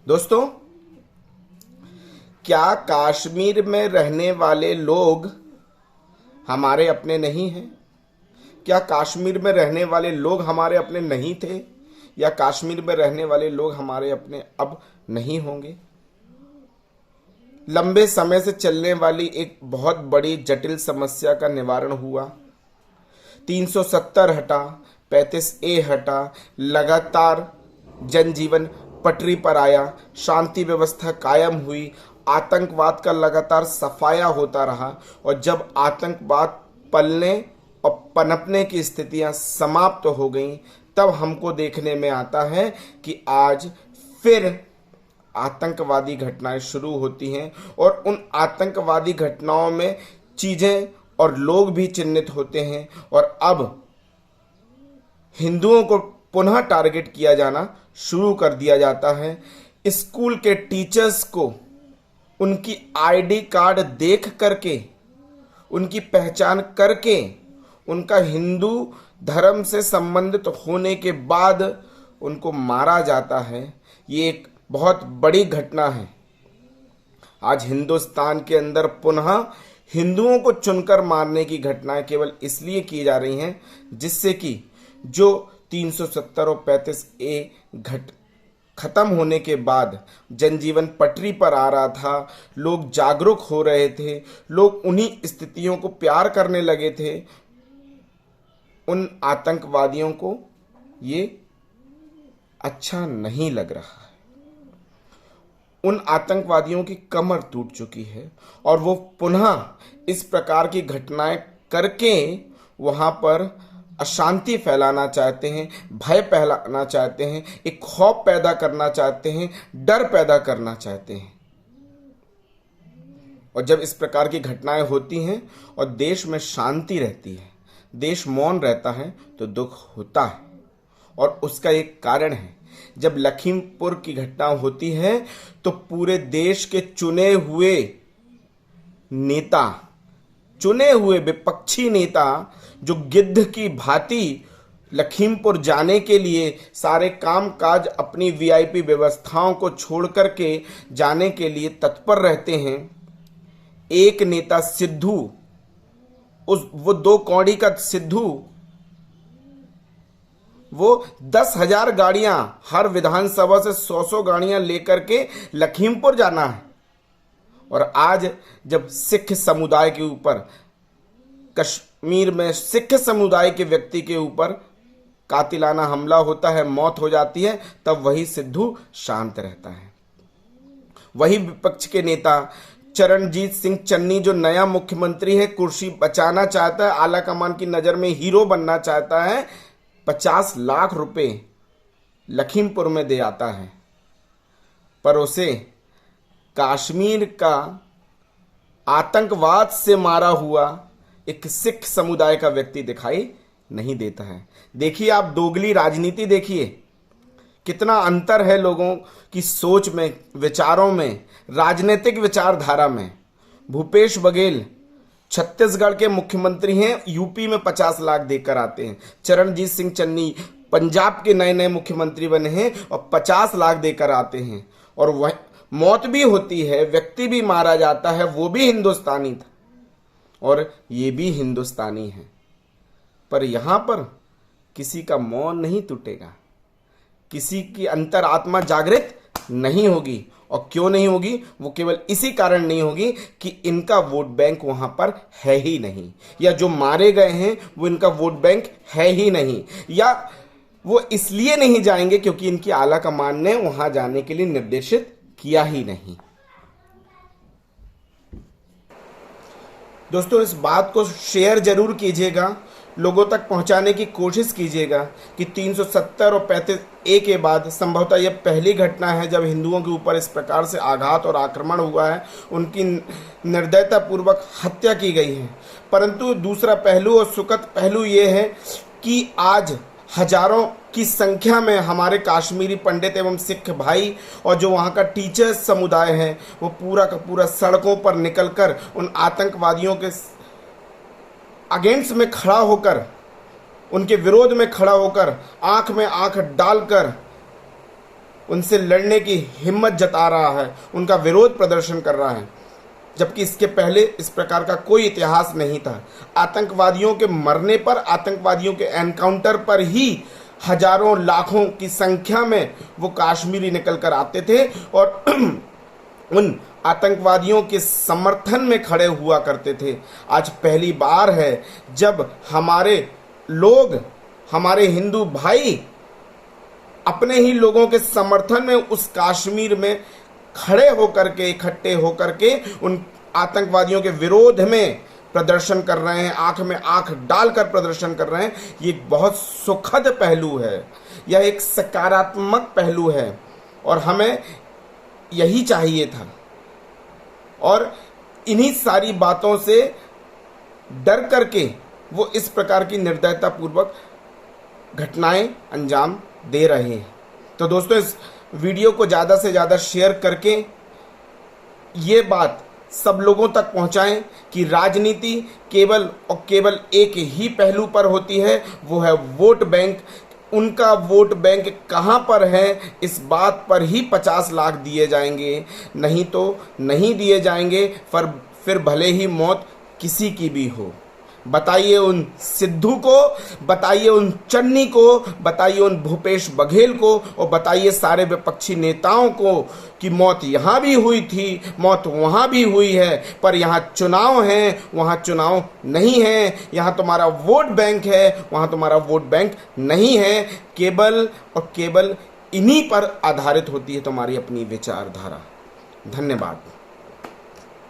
दोस्तों, क्या कश्मीर में रहने वाले लोग हमारे अपने नहीं हैं? क्या कश्मीर में रहने वाले लोग हमारे अपने नहीं थे, या कश्मीर में रहने वाले लोग हमारे अपने अब नहीं होंगे? लंबे समय से चलने वाली एक बहुत बड़ी जटिल समस्या का निवारण हुआ। 370 हटा, 35A हटा, लगातार जनजीवन पटरी पर आया, शांति व्यवस्था कायम हुई, आतंकवाद का लगातार सफाया होता रहा, और जब आतंकवाद पलने और पनपने की स्थितियां समाप्त हो गईं, तब हमको देखने में आता है कि आज फिर आतंकवादी घटनाएं शुरू होती हैं, और उन आतंकवादी घटनाओं में चीजें और लोग भी चिन्हित होते हैं, और अब हिंदुओं को पुनः टारगेट किया जाना शुरू कर दिया जाता है। स्कूल के टीचर्स को उनकी आईडी कार्ड देख करके, उनकी पहचान करके, उनका हिंदू धर्म से संबंधित होने के बाद उनको मारा जाता है। ये एक बहुत बड़ी घटना है। आज हिंदुस्तान के अंदर पुनः हिंदुओं को चुनकर मारने की घटनाएं केवल इसलिए की जा रही हैं जिससे कि जो 370 और 35A खत्म होने के बाद जनजीवन पटरी पर आ रहा था, लोग जागरूक हो रहे थे, लोग उन्हीं स्थितियों को प्यार करने लगे थे। उन आतंकवादियों को ये अच्छा नहीं लग रहा है। उन आतंकवादियों की कमर टूट चुकी है और वो पुनः इस प्रकार की घटनाएं करके वहां पर अशांति फैलाना चाहते हैं, भय फैलाना चाहते हैं, एक खौफ पैदा करना चाहते हैं, डर पैदा करना चाहते हैं। और जब इस प्रकार की घटनाएं होती हैं और देश में शांति रहती है, देश मौन रहता है, तो दुख होता है। और उसका एक कारण है, जब लखीमपुर की घटना होती है तो पूरे देश के चुने हुए नेता, चुने हुए विपक्षी नेता जो गिद्ध की भांति लखीमपुर जाने के लिए सारे काम काज, अपनी वीआईपी व्यवस्थाओं को छोड़ करके जाने के लिए तत्पर रहते हैं। एक नेता सिद्धू, वो 2 कौड़ी का सिद्धू, वो 10,000 गाड़ियां, हर विधानसभा से 100 गाड़ियां लेकर के लखीमपुर जाना है। और आज जब सिख समुदाय के ऊपर, कश्मीर में सिख समुदाय के व्यक्ति के ऊपर कातिलाना हमला होता है, मौत हो जाती है, तब वही सिद्धू शांत रहता है। वही विपक्ष के नेता चरणजीत सिंह चन्नी, जो नया मुख्यमंत्री है, कुर्सी बचाना चाहता है, आला कमान की नजर में हीरो बनना चाहता है, 50 लाख रुपए लखीमपुर में दे आता है, पर उसे कश्मीर का आतंकवाद से मारा हुआ एक सिख समुदाय का व्यक्ति दिखाई नहीं देता है। देखिए, आप दोगली राजनीति देखिए, कितना अंतर है लोगों की सोच में, विचारों में, राजनीतिक विचारधारा में। भूपेश बघेल छत्तीसगढ़ के मुख्यमंत्री हैं, यूपी में 50 लाख देकर आते हैं। चरणजीत सिंह चन्नी पंजाब के नए नए मुख्यमंत्री बने हैं और 50 लाख देकर आते हैं, और वह मौत भी होती है, व्यक्ति भी मारा जाता है, वो भी हिंदुस्तानी था और ये भी हिंदुस्तानी है। पर यहां पर किसी का मौन नहीं टूटेगा, किसी की अंतरात्मा जागृत नहीं होगी। और क्यों नहीं होगी? वो केवल इसी कारण नहीं होगी कि इनका वोट बैंक वहां पर है ही नहीं, या जो मारे गए हैं वो इनका वोट बैंक है ही नहीं, या वो इसलिए नहीं जाएंगे क्योंकि इनकी आला कमान ने वहां जाने के लिए निर्देशित किया ही नहीं। दोस्तों, इस बात को शेयर जरूर कीजिएगा, लोगों तक पहुंचाने की कोशिश कीजिएगा कि 370 और 35A के बाद संभवतः यह पहली घटना है जब हिंदुओं के ऊपर इस प्रकार से आघात और आक्रमण हुआ है, उनकी निर्दयतापूर्वक हत्या की गई है। परंतु दूसरा पहलू और सुखद पहलू ये है कि आज हजारों की संख्या में हमारे कश्मीरी पंडित एवं सिख भाई और जो वहाँ का टीचर्स समुदाय है, वो पूरा का पूरा सड़कों पर निकलकर उन आतंकवादियों के अगेंस्ट में खड़ा होकर, उनके विरोध में खड़ा होकर, आंख में आंख डालकर उनसे लड़ने की हिम्मत जता रहा है, उनका विरोध प्रदर्शन कर रहा है, जबकि इसके पहले इस प्रकार का कोई इतिहास नहीं था। आतंकवादियों के मरने पर, आतंकवादियों के एनकाउंटर पर ही हजारों लाखों की संख्या में वो कश्मीरी निकल कर आते थे और उन आतंकवादियों के समर्थन में खड़े हुआ करते थे। आज पहली बार है जब हमारे लोग, हमारे हिंदू भाई अपने ही लोगों के समर्थन में उस कश्मीर में खड़े होकर के, इकट्ठे होकर के उन आतंकवादियों के विरोध में प्रदर्शन कर रहे हैं, आंख में आंख डालकर प्रदर्शन कर रहे हैं। ये एक बहुत सुखद पहलू है, यह एक सकारात्मक पहलू है और हमें यही चाहिए था। और इन्हीं सारी बातों से डर करके वो इस प्रकार की निर्दयतापूर्वक घटनाएं अंजाम दे रहे हैं। तो दोस्तों, इस वीडियो को ज़्यादा से ज़्यादा शेयर करके ये बात सब लोगों तक पहुंचाएं कि राजनीति केवल और केवल एक ही पहलू पर होती है, वो है वोट बैंक। उनका वोट बैंक कहां पर है, इस बात पर ही 50 लाख दिए जाएंगे, नहीं तो नहीं दिए जाएंगे। फिर भले ही मौत किसी की भी हो। बताइए उन सिद्धू को, बताइए उन चन्नी को, बताइए उन भूपेश बघेल को और बताइए सारे विपक्षी नेताओं को कि मौत यहाँ भी हुई थी, मौत वहाँ भी हुई है, पर यहाँ चुनाव है, वहाँ चुनाव नहीं है। यहाँ तुम्हारा वोट बैंक है, वहाँ तुम्हारा वोट बैंक नहीं है। केवल और केवल इन्हीं पर आधारित होती है तुम्हारी अपनी विचारधारा। धन्यवाद।